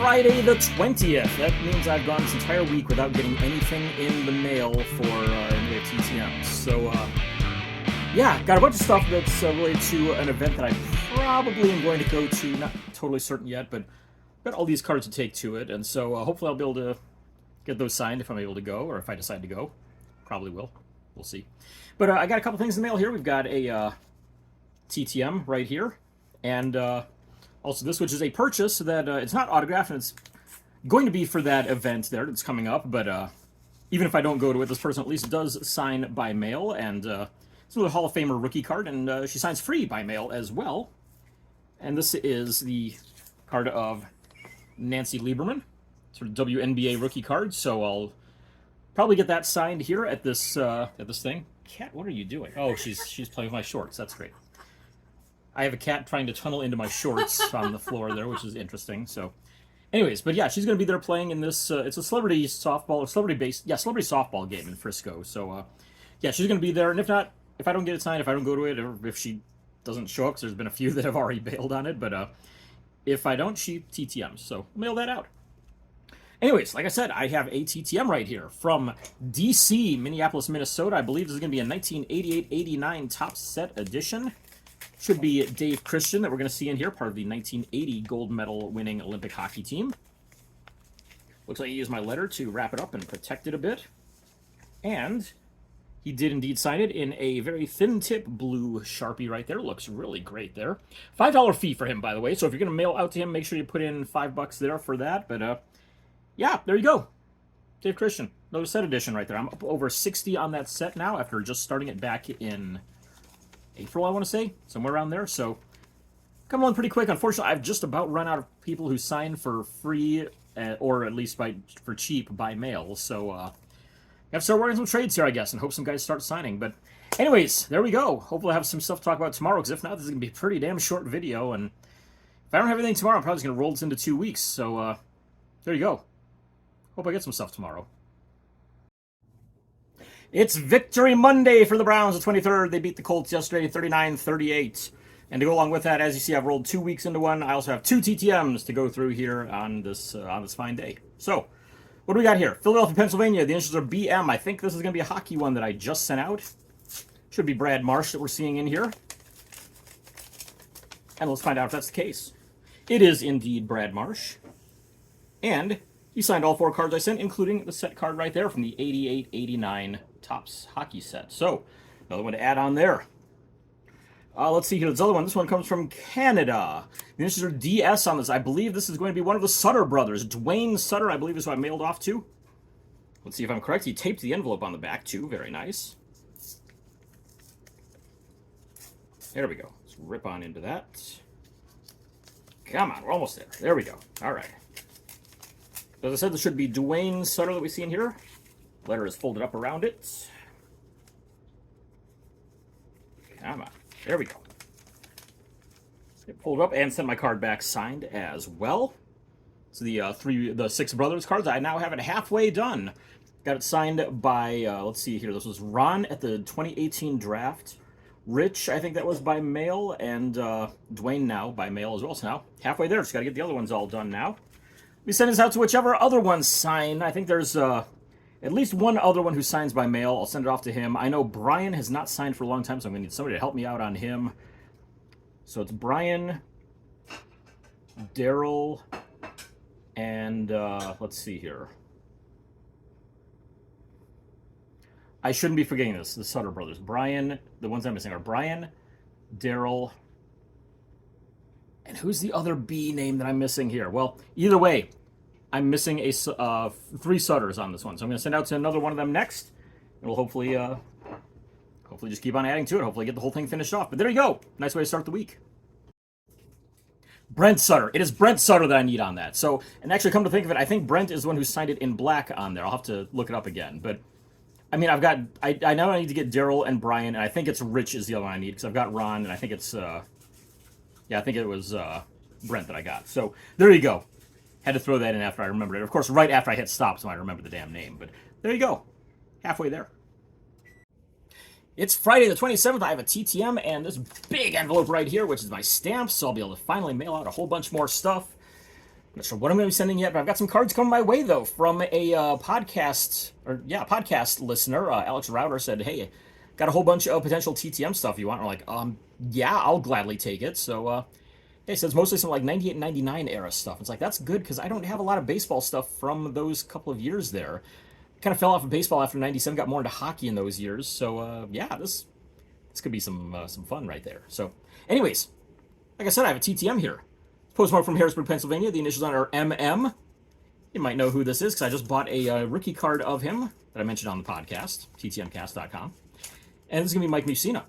Friday the 20th. That means I've gone this entire week without getting anything in the mail for NBA TTM. So, yeah, got a bunch of stuff that's related to an event that I probably am going to go to. Not totally certain yet, but got all these cards to take to it. And so hopefully I'll be able to get those signed if I'm able to go, or if I decide to go. Probably will. We'll see. But I got a couple things in the mail here. We've got a TTM right here. And also this, which is a purchase that it's not autographed, and it's going to be for that event there that's coming up. But even if I don't go to it, this person at least does sign by mail. And it's another Hall of Famer rookie card, and she signs free by mail as well. And this is the card of Nancy Lieberman, sort of WNBA rookie card. So I'll probably get that signed here at this thing. Cat, what are you doing? Oh, she's playing with my shorts. That's great. I have a cat trying to tunnel into my shorts on the floor there, which is interesting. So, anyways, but yeah, she's going to be there playing in this. It's a celebrity softball, or celebrity softball game in Frisco. So, yeah, she's going to be there. And if not, if I don't get it signed, if I don't go to it, or if she doesn't show up, because there's been a few that have already bailed on it. But if I don't, she TTMs. So, mail that out. Anyways, like I said, I have a TTM right here from DC, Minneapolis, Minnesota. I believe this is going to be a 1988-89 Topps Set edition. Should be Dave Christian that we're going to see in here, part of the 1980 gold medal winning Olympic hockey team. Looks like he used my letter to wrap it up and protect it a bit. And he did indeed sign it in a very thin tip blue Sharpie right there. Looks really great there. $5 fee for him, by the way. So if you're going to mail out to him, make sure you put in $5 there for that. But yeah, there you go. Dave Christian. Another set edition right there. I'm up over 60 on that set now after just starting it back in April, I want to say, somewhere around there. So, come along pretty quick. Unfortunately, I've just about run out of people who sign for free, or at least for cheap by mail. So, I have to start working some trades here, I guess, and hope some guys start signing. But, anyways, there we go. Hopefully, I have some stuff to talk about tomorrow, because if not, this is going to be a pretty damn short video. And if I don't have anything tomorrow, I'm probably just going to roll this into 2 weeks. So, there you go. Hope I get some stuff tomorrow. It's Victory Monday for the Browns, the 23rd. They beat the Colts yesterday, 39-38. And to go along with that, as you see, I've rolled 2 weeks into one. I also have 2 TTMs to go through here on this fine day. So, what do we got here? Philadelphia, Pennsylvania. The initials are BM. I think this is going to be a hockey one that I just sent out. Should be Brad Marsh that we're seeing in here. And let's find out if that's the case. It is indeed Brad Marsh. And he signed all 4 cards I sent, including the set card right there from the 88-89 Topps hockey set. So, another one to add on there. Let's see here. This other one. This one comes from Canada. The initials are DS on this. I believe this is going to be one of the Sutter brothers. Dwayne Sutter, I believe, is who I mailed off to. Let's see if I'm correct. He taped the envelope on the back, too. Very nice. There we go. Let's rip on into that. Come on. We're almost there. There we go. All right. As I said, this should be Dwayne Sutter that we see in here. Letter is folded up around it. Come on. There we go. It pulled up and sent my card back signed as well. So the 6 brothers cards, I now have it halfway done. Got it signed by, let's see here, this was Ron at the 2018 draft. Rich, I think that was by mail, and Dwayne now by mail as well. So now, halfway there, just got to get the other ones all done now. We send this out to whichever other ones sign. I think there's at least one other one who signs by mail. I'll send it off to him. I know Brian has not signed for a long time, so I'm going to need somebody to help me out on him. So it's Brian, Daryl, and let's see here. I shouldn't be forgetting this, the Sutter brothers. Brian, the ones I'm missing are Brian, Daryl, and who's the other B name that I'm missing here? Well, either way, I'm missing 3 Sutters on this one. So I'm going to send out to another one of them next. And we'll hopefully just keep on adding to it. Hopefully get the whole thing finished off. But there you go. Nice way to start the week. Brent Sutter. It is Brent Sutter that I need on that. So, and actually come to think of it, I think Brent is the one who signed it in black on there. I'll have to look it up again. But, I mean, I know I need to get Daryl and Brian, and I think it's Rich is the other one I need, because I've got Ron, and I think it's, yeah, I think it was Brent that I got. So, there you go. Had to throw that in after I remembered it. Of course, right after I hit stop, so I remember the damn name. But there you go. Halfway there. It's Friday the 27th. I have a TTM and this big envelope right here, which is my stamps, so I'll be able to finally mail out a whole bunch more stuff. not sure what I'm going to be sending yet, but I've got some cards coming my way, though, from a podcast listener. Alex Router said, hey, got a whole bunch of potential TTM stuff you want. And we're like, yeah, I'll gladly take it. So, he says mostly some like 98 and 99 era stuff. It's like, that's good because I don't have a lot of baseball stuff from those couple of years there. Kind of fell off of baseball after 97, got more into hockey in those years. So, yeah, this could be some fun right there. So, anyways, like I said, I have a TTM here. Postmark from Harrisburg, Pennsylvania. The initials on it are MM. You might know who this is because I just bought a rookie card of him that I mentioned on the podcast, ttmcast.com. And this is going to be Mike Mussina.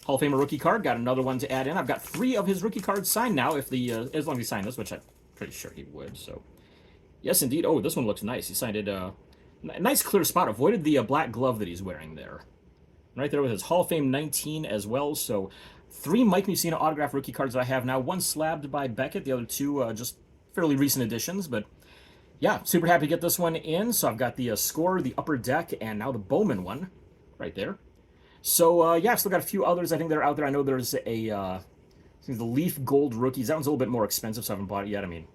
Hall of Famer rookie card. Got another one to add in. I've got 3 of his rookie cards signed now, if as long as he signed this, which I'm pretty sure he would. So, yes, indeed. Oh, this one looks nice. He signed it. Nice clear spot. Avoided the black glove that he's wearing there. Right there with his Hall of Fame 19 as well. So, 3 Mike Mussina autograph rookie cards that I have now. 1 slabbed by Beckett. The other 2 just fairly recent additions. But, yeah, super happy to get this one in. So, I've got the score, the upper deck, and now the Bowman one right there. So, yeah, I've still got a few others I think that are out there. I know there's the Leaf Gold Rookies. That one's a little bit more expensive, so I haven't bought it yet. I mean,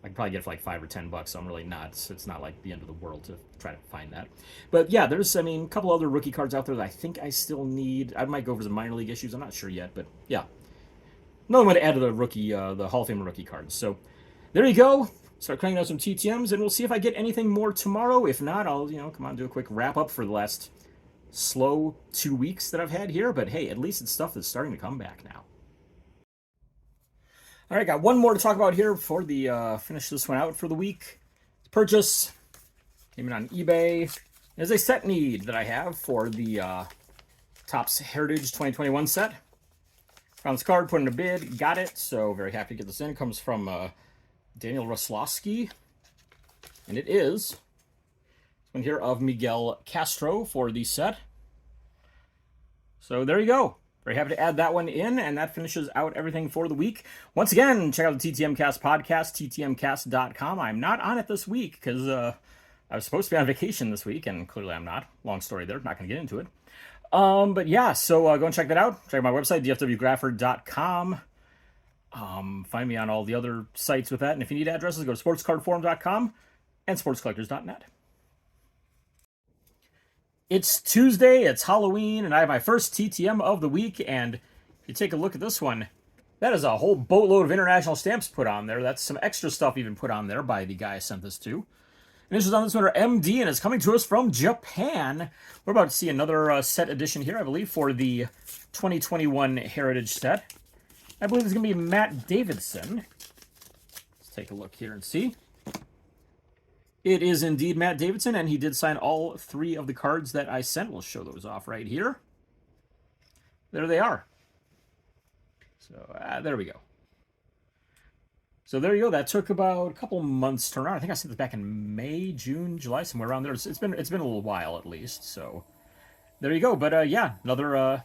I can probably get it for like $5 or $10, so I'm really not. It's not like the end of the world to try to find that. But yeah, there's, I mean, a couple other rookie cards out there that I think I still need. I might go over some minor league issues. I'm not sure yet, but yeah. Another one to add to the rookie, the Hall of Fame rookie cards. So there you go. Start cranking out some TTMs, and we'll see if I get anything more tomorrow. If not, I'll, come on, do a quick wrap up for the last slow 2 weeks that I've had here. But hey, at least it's stuff that's starting to come back now. All right, got one more to talk about here before the finish this one out for the week. Purchase came in on eBay. There's a set need that I have for the Topps Heritage 2021 set. Found this card, put in a bid, got it. So very happy to get this in. It comes from Daniel Ruslowski, and it is this one here of Miguel Castro for the set. So there you go. Very happy to add that one in, and that finishes out everything for the week. Once again, check out the TTM Cast podcast, ttmcast.com. I'm not on it this week because I was supposed to be on vacation this week, and clearly I'm not. Long story there. Not going to get into it. But yeah, so go and check that out. Check out my website, dfwgrafford.com. Find me on all the other sites with that. And if you need addresses, go to sportscardforum.com and sportscollectors.net. It's Tuesday, it's Halloween, and I have my first TTM of the week, and if you take a look at this one, that is a whole boatload of international stamps put on there. That's some extra stuff even put on there by the guy I sent this to. Initials on this one are MD, and it's coming to us from Japan. We're about to see another set edition here, I believe, for the 2021 Heritage set. I believe it's going to be Matt Davidson. Let's take a look here and see. It is indeed Matt Davidson, and he did sign all 3 of the cards that I sent. We'll show those off right here. There they are. So, there we go. So there you go. That took about a couple months to turn around. I think I sent this back in May, June, July, somewhere around there. It's been a little while at least. So there you go. But yeah, another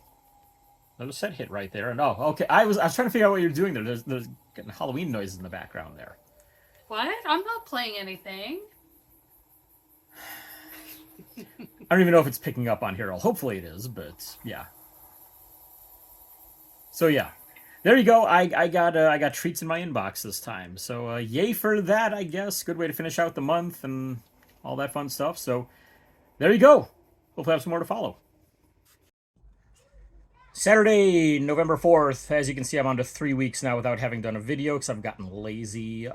set hit right there. And oh, okay. I was trying to figure out what you're doing there. There's getting Halloween noises in the background there. What? I'm not playing anything. I don't even know if it's picking up on here. Hopefully it is, but yeah. So yeah, there you go. I got treats in my inbox this time. So yay for that, I guess. Good way to finish out the month and all that fun stuff. So there you go. Hopefully I have some more to follow. Saturday, November 4th. As you can see, I'm on to 3 weeks now without having done a video because I've gotten lazy.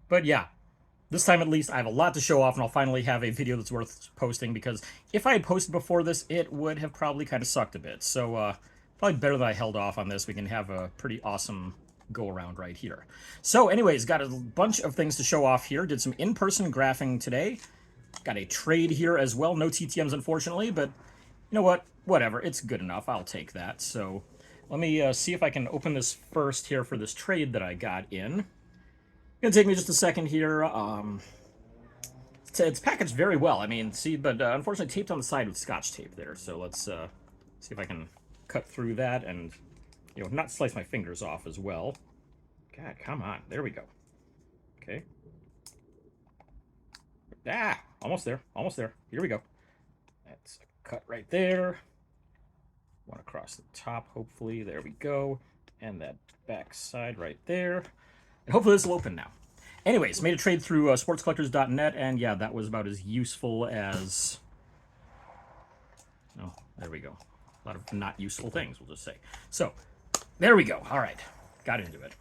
But yeah. This time, at least, I have a lot to show off, and I'll finally have a video that's worth posting, because if I had posted before this, it would have probably kind of sucked a bit. So, probably better that I held off on this. We can have a pretty awesome go-around right here. So, anyways, got a bunch of things to show off here. Did some in-person graphing today. Got a trade here as well. No TTMs, unfortunately, but you know what? Whatever. It's good enough. I'll take that. So, let me see if I can open this first here for this trade that I got in. Gonna take me just a second here. It's packaged very well. I mean, see, but unfortunately taped on the side with Scotch tape there. So let's see if I can cut through that and, not slice my fingers off as well. God, come on. There we go. Okay. Ah, almost there. Almost there. Here we go. That's a cut right there. One across the top, hopefully. There we go. And that back side right there. And hopefully this will open now. Anyways, made a trade through sportscollectors.net, and yeah, that was about as useful as... Oh, there we go. A lot of not useful things, we'll just say. So, there we go. All right, got into it.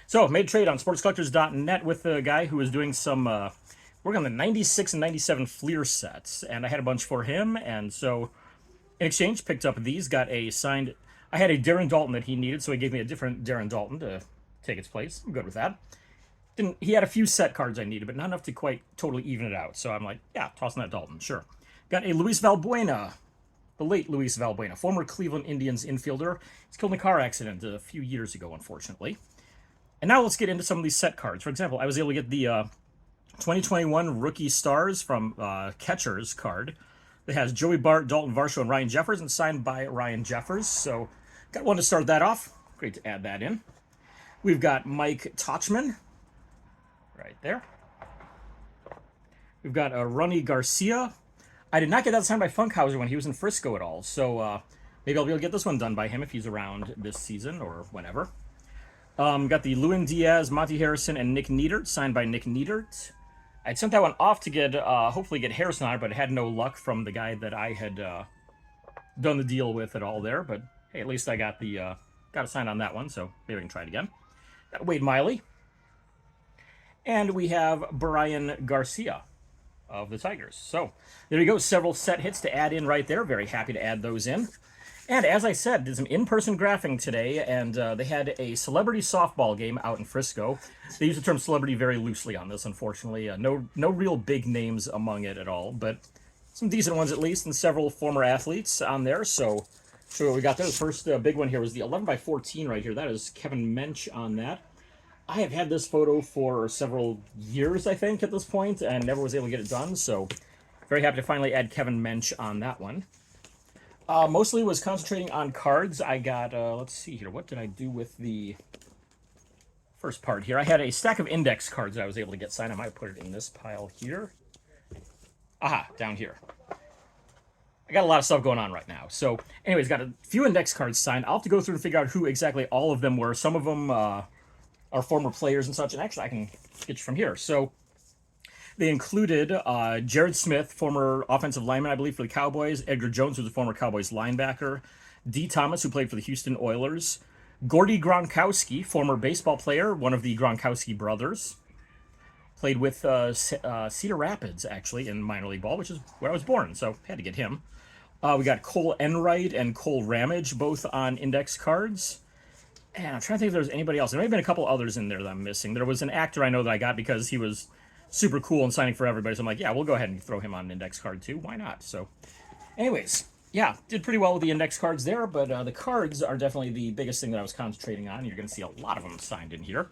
So, made a trade on sportscollectors.net with a guy who was doing some work on the 96 and 97 Fleer sets, and I had a bunch for him, and so in exchange, picked up these, got a signed... I had a Darren Dalton that he needed, so he gave me a different Darren Dalton to take its place. I'm good with that. He had a few set cards I needed, but not enough to quite totally even it out, so I'm like, yeah, tossing that Dalton, sure. Got a Luis Valbuena, the late Luis Valbuena, former Cleveland Indians infielder. He's killed in a car accident a few years ago, unfortunately. And now let's get into some of these set cards. For example, I was able to get the 2021 Rookie Stars from Catchers card that has Joey Bart, Dalton Varsho, and Ryan Jeffers, and signed by Ryan Jeffers. So got one to start that off. Great to add that in. We've got Mike Tauchman right there. We've got Ronnie Garcia. I did not get that signed by Funkhauser when he was in Frisco at all, so maybe I'll be able to get this one done by him if he's around this season or whenever. Got the Lewin Diaz, Monty Harrison, and Nick Neidert, signed by Nick Neidert. I'd sent that one off to get, hopefully get Harrison on it, but had no luck from the guy that I had done the deal with at all there. But hey, at least I got the got a sign on that one, so maybe I can try it again. Got Wade Miley. And we have Brian Garcia of the Tigers. So there you go, several set hits to add in right there. Very happy to add those in. And as I said, did some in-person graphing today, and they had a celebrity softball game out in Frisco. They use the term celebrity very loosely on this, unfortunately. No real big names among it at all, but some decent ones at least, and several former athletes on there. So what we got there. The first big one here was the 11x14 right here. That is Kevin Mench on that. I have had this photo for several years, I think, at this point, and never was able to get it done, so very happy to finally add Kevin Mench on that one. Mostly was concentrating on cards. I got, let's see here, what did I do with the first part here? I had a stack of index cards that I was able to get signed. I might put it in this pile here. Aha, down here. I got a lot of stuff going on right now. So, anyways, got a few index cards signed. I'll have to go through and figure out who exactly all of them were. Some of them are former players and such, and actually I can get you from here. So, they included Jared Smith, former offensive lineman, I believe, for the Cowboys. Edgar Jones, who's a former Cowboys linebacker. D. Thomas, who played for the Houston Oilers. Gordy Gronkowski, former baseball player, one of the Gronkowski brothers. Played with Cedar Rapids, actually, in minor league ball, which is where I was born, so had to get him. We got Cole Enright and Cole Ramage, both on index cards. And I'm trying to think if there was anybody else. There may have been a couple others in there that I'm missing. There was an actor I know that I got because he was super cool and signing for everybody. So I'm like, yeah, we'll go ahead and throw him on an index card too. Why not? So anyways, yeah, did pretty well with the index cards there, but the cards are definitely the biggest thing that I was concentrating on. You're going to see a lot of them signed in here.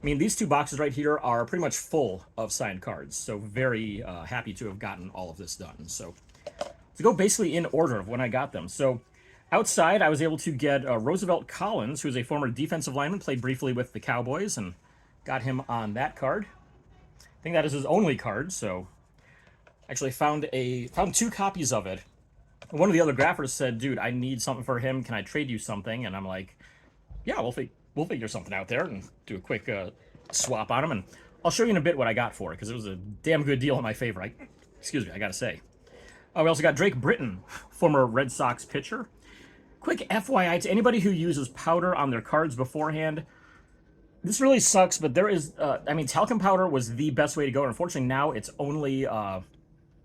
I mean, these two boxes right here are pretty much full of signed cards. So very happy to have gotten all of this done. So to go basically in order of when I got them. So outside, I was able to get Roosevelt Collins, who is a former defensive lineman, played briefly with the Cowboys, and got him on that card. I think that is his only card, so actually found two copies of it. One of the other graphers said, dude, I need something for him. Can I trade you something? And I'm like, yeah, we'll figure something out there and do a quick swap on him. And I'll show you in a bit what I got for it, because it was a damn good deal in my favor. Excuse me, I got to say. We also got Drake Britton, former Red Sox pitcher. Quick FYI to anybody who uses powder on their cards beforehand. This really sucks, but there is, I mean, talcum powder was the best way to go. And unfortunately, now it's only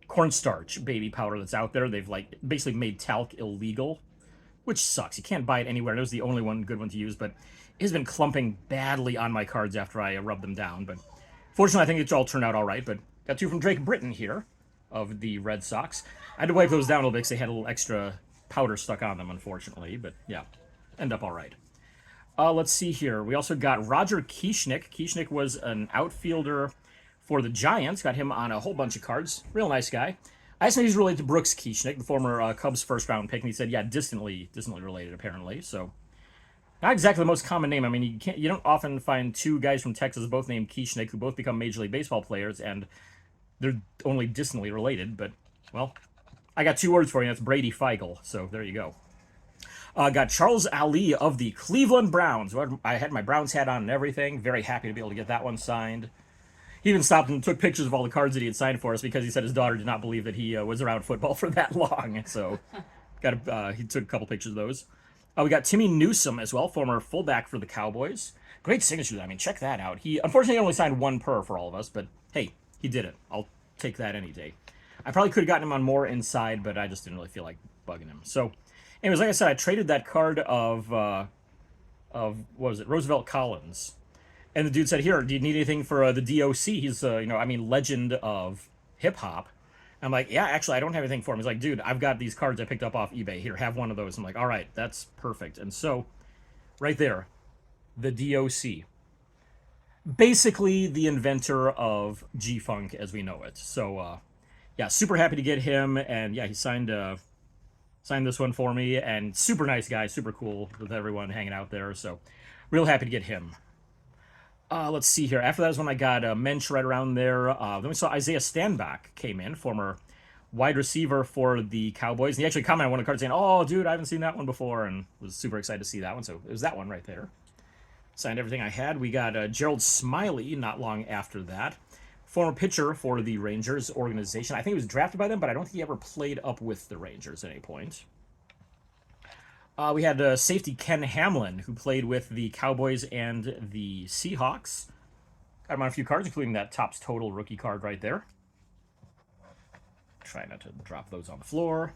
cornstarch baby powder that's out there. They've, like, basically made talc illegal, which sucks. You can't buy it anywhere. It was the only good one to use, but it has been clumping badly on my cards after I rubbed them down. But fortunately, I think it's all turned out all right. But got two from Drake Britton here of the Red Sox. I had to wipe those down a little bit because they had a little extra powder stuck on them, unfortunately. But, yeah, end up all right. Let's see here. We also got Roger Kieschnick. Kieschnick was an outfielder for the Giants. Got him on a whole bunch of cards. Real nice guy. I asked him if he's related to Brooks Kieschnick, the former Cubs first-round pick, and he said, yeah, distantly related, apparently. So, not exactly the most common name. I mean, you don't often find two guys from Texas both named Kieschnick who both become Major League Baseball players, and they're only distantly related. But, well, I got two words for you. That's Brady Feigl. So, there you go. Got Charles Ali of the Cleveland Browns. I had my Browns hat on and everything. Very happy to be able to get that one signed. He even stopped and took pictures of all the cards that he had signed for us because he said his daughter did not believe that he was around football for that long. So he took a couple pictures of those. We got Timmy Newsome as well, former fullback for the Cowboys. Great signature. I mean, check that out. He unfortunately only signed one per for all of us, but hey, he did it. I'll take that any day. I probably could have gotten him on more inside, but I just didn't really feel like bugging him. So, anyways, like I said, I traded that card of what was it, Roosevelt Collins, and the dude said, "Here, do you need anything for the DOC?" He's legend of hip hop. I'm like, yeah, actually, I don't have anything for him. He's like, dude, I've got these cards I picked up off eBay. Here, have one of those. I'm like, all right, that's perfect. And so, right there, the DOC. Basically, the inventor of G-Funk as we know it. So, yeah, super happy to get him. And yeah, he signed this one for me. And super nice guy, super cool with everyone hanging out there. So, real happy to get him. Let's see here. After that is when I got Mensch right around there. Then we saw Isaiah Stanback came in, former wide receiver for the Cowboys. And he actually commented on one of the cards saying, "Oh, dude, I haven't seen that one before," and was super excited to see that one. So it was that one right there. Signed everything I had. We got Gerald Smiley not long after that. Former pitcher for the Rangers organization. I think he was drafted by them, but I don't think he ever played up with the Rangers at any point. We had safety Ken Hamlin, who played with the Cowboys and the Seahawks. Got him on a few cards, including that Topps Total rookie card right there. Try not to drop those on the floor.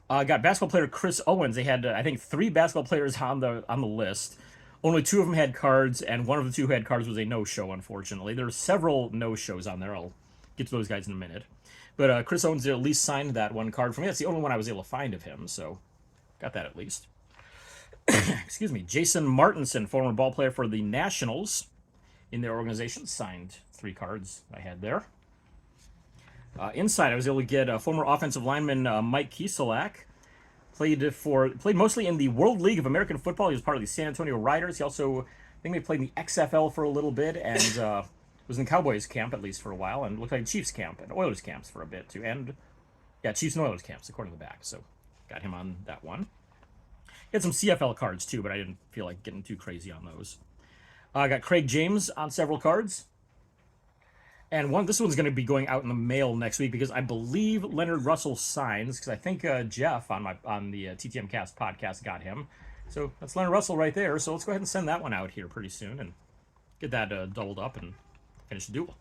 Got basketball player Chris Owens. They had, I think, 3 basketball players on the list. Only 2 of them had cards, and one of the 2 who had cards was a no-show, unfortunately. There were several no-shows on there. I'll get to those guys in a minute. But Chris Owens at least signed that one card for me. That's the only one I was able to find of him, so got that at least. Excuse me. Jason Martinson, former ball player for the Nationals in their organization, signed 3 cards I had there. Inside, I was able to get former offensive lineman Mike Kieselak. Played mostly in the World League of American Football. He was part of the San Antonio Riders. He also, I think they played in the XFL for a little bit, and was in Cowboys camp at least for a while, and looked like Chiefs camp and Oilers camps for a bit too. And yeah, Chiefs and Oilers camps according to the back. So got him on that one. He had some CFL cards too, but I didn't feel like getting too crazy on those. I got Craig James on several cards. And this one's going to be going out in the mail next week because I believe Leonard Russell signs, because I think Jeff on the TTM Cast podcast got him. So that's Leonard Russell right there. So let's go ahead and send that one out here pretty soon and get that doubled up and finish the duel.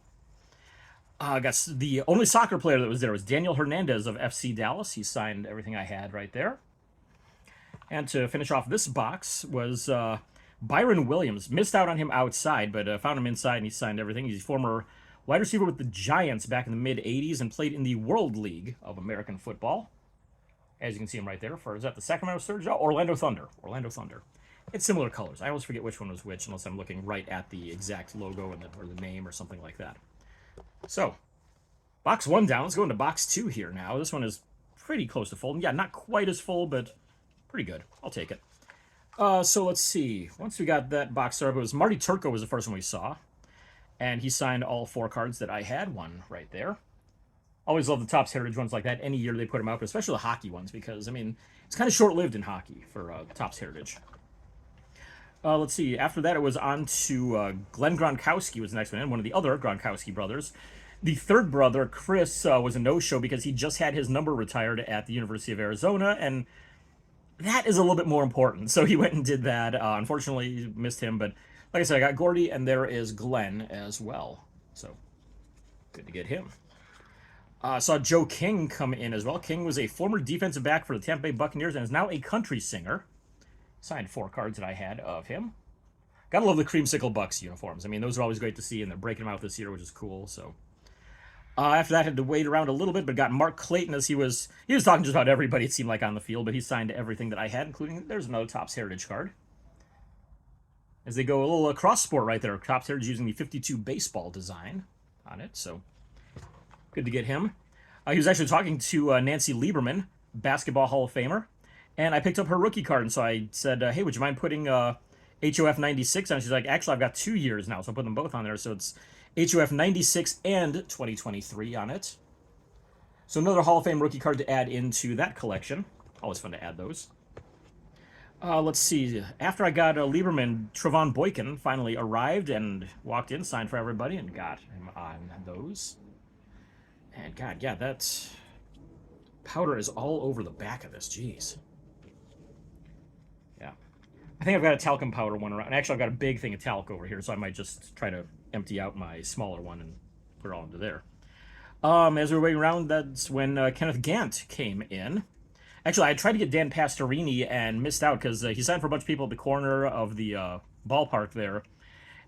I got the only soccer player that was there was Daniel Hernandez of FC Dallas. He signed everything I had right there. And to finish off this box was Byron Williams. Missed out on him outside, but found him inside, and he signed everything. He's a former wide receiver with the Giants back in the mid-'80s and played in the World League of American Football. As you can see him right there. Is that the Sacramento Surge? Oh, Orlando Thunder. Orlando Thunder. It's similar colors. I always forget which one was which unless I'm looking right at the exact logo or the name or something like that. So, box 1 down. Let's go into box 2 here now. This one is pretty close to full. Yeah, not quite as full, but pretty good. I'll take it. So let's see. Once we got that box started, it was Marty Turco was the first one we saw. And he signed all 4 cards that I had. One right there. Always love the Topps Heritage ones like that. Any year they put them out, but especially the hockey ones because, I mean, it's kind of short-lived in hockey for Topps Heritage. Let's see. After that, it was on to Glenn Gronkowski was the next one in, one of the other Gronkowski brothers. The third brother, Chris, was a no-show because he just had his number retired at the University of Arizona, and that is a little bit more important. So he went and did that. Unfortunately, missed him, but like I said, I got Gordy, and there is Glenn as well. So, good to get him. Saw Joe King come in as well. King was a former defensive back for the Tampa Bay Buccaneers and is now a country singer. Signed 4 cards that I had of him. Gotta love the Creamsicle Bucks uniforms. I mean, those are always great to see, and they're breaking them out this year, which is cool. So, after that, had to wait around a little bit, but got Mark Clayton as he was talking just about everybody, it seemed like, on the field, but he signed everything that I had, including, there's another Topps Heritage card. As they go a little cross sport right there. Topps Heritage using the 52 baseball design on it, so good to get him. He was actually talking to Nancy Lieberman, Basketball Hall of Famer, and I picked up her rookie card, and so I said, hey, would you mind putting HOF 96 on? She's like, actually, I've got 2 years now, so I'll put them both on there, so it's HOF 96 and 2023 on it. So another Hall of Fame rookie card to add into that collection. Always fun to add those. Let's see. After I got Lieberman, Trevon Boykin finally arrived and walked in, signed for everybody, and got him on those. And God, yeah, that powder is all over the back of this. Jeez. Yeah. I think I've got a talcum powder one around. Actually, I've got a big thing of talc over here, so I might just try to empty out my smaller one and put it all into there. As we were waiting around, that's when Kenneth Gant came in. Actually, I tried to get Dan Pastorini and missed out because he signed for a bunch of people at the corner of the ballpark there.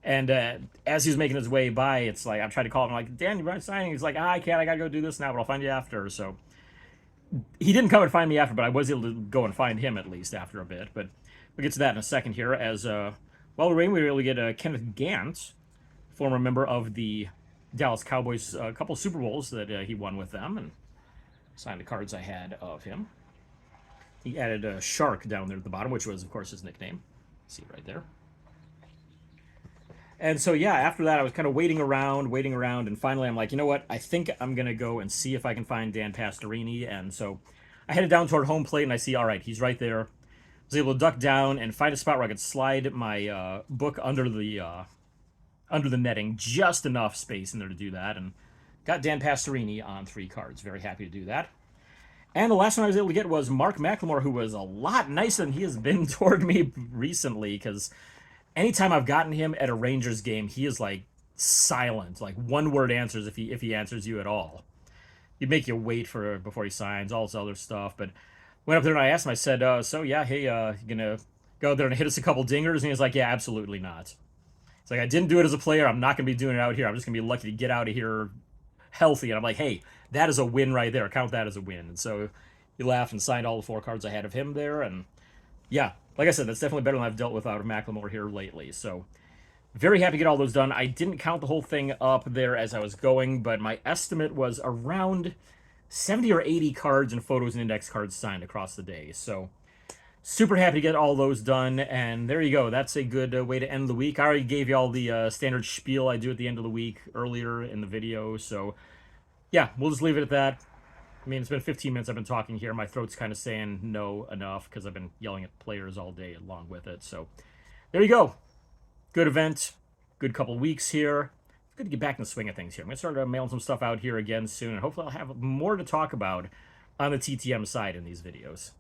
And as he was making his way by, it's like, I tried to call him, like, Dan, you mind signing? He's like, I can't, I gotta go do this now, but I'll find you after. So he didn't come and find me after, but I was able to go and find him at least after a bit. But we'll get to that in a second here. As while we're waiting, we were able to get Kenneth Gant, former member of the Dallas Cowboys, a couple Super Bowls that he won with them, and signed the cards I had of him. He added a shark down there at the bottom, which was, of course, his nickname. See it right there. And so, yeah, after that, I was kind of waiting around, and finally I'm like, you know what? I think I'm going to go and see if I can find Dan Pastorini. And so I headed down toward home plate, and I see, all right, he's right there. I was able to duck down and find a spot where I could slide my book under the netting, just enough space in there to do that, and got Dan Pastorini on 3 cards. Very happy to do that. And the last one I was able to get was Mark McLemore, who was a lot nicer than he has been toward me recently, because anytime I've gotten him at a Rangers game, he is like silent, like one-word answers if he answers you at all. He'd make you wait for before he signs, all this other stuff. But went up there and I asked him, I said, so yeah, hey, you gonna go out there and hit us a couple dingers? And he was like, yeah, absolutely not. It's like, I didn't do it as a player. I'm not gonna be doing it out here. I'm just gonna be lucky to get out of here healthy. And I'm like, hey, that is a win right there. Count that as a win. And so he laughed and signed all the 4 cards I had of him there. And yeah, like I said, that's definitely better than I've dealt with out of McLemore here lately. So very happy to get all those done. I didn't count the whole thing up there as I was going, but my estimate was around 70 or 80 cards and photos and index cards signed across the day. So super happy to get all those done. And there you go. That's a good way to end the week. I already gave you all the standard spiel I do at the end of the week earlier in the video. So yeah, we'll just leave it at that. I mean, it's been 15 minutes I've been talking here. My throat's kind of saying no enough because I've been yelling at players all day along with it. So there you go. Good event. Good couple weeks here. It's good to get back in the swing of things here. I'm going to start mailing some stuff out here again soon. And hopefully I'll have more to talk about on the TTM side in these videos.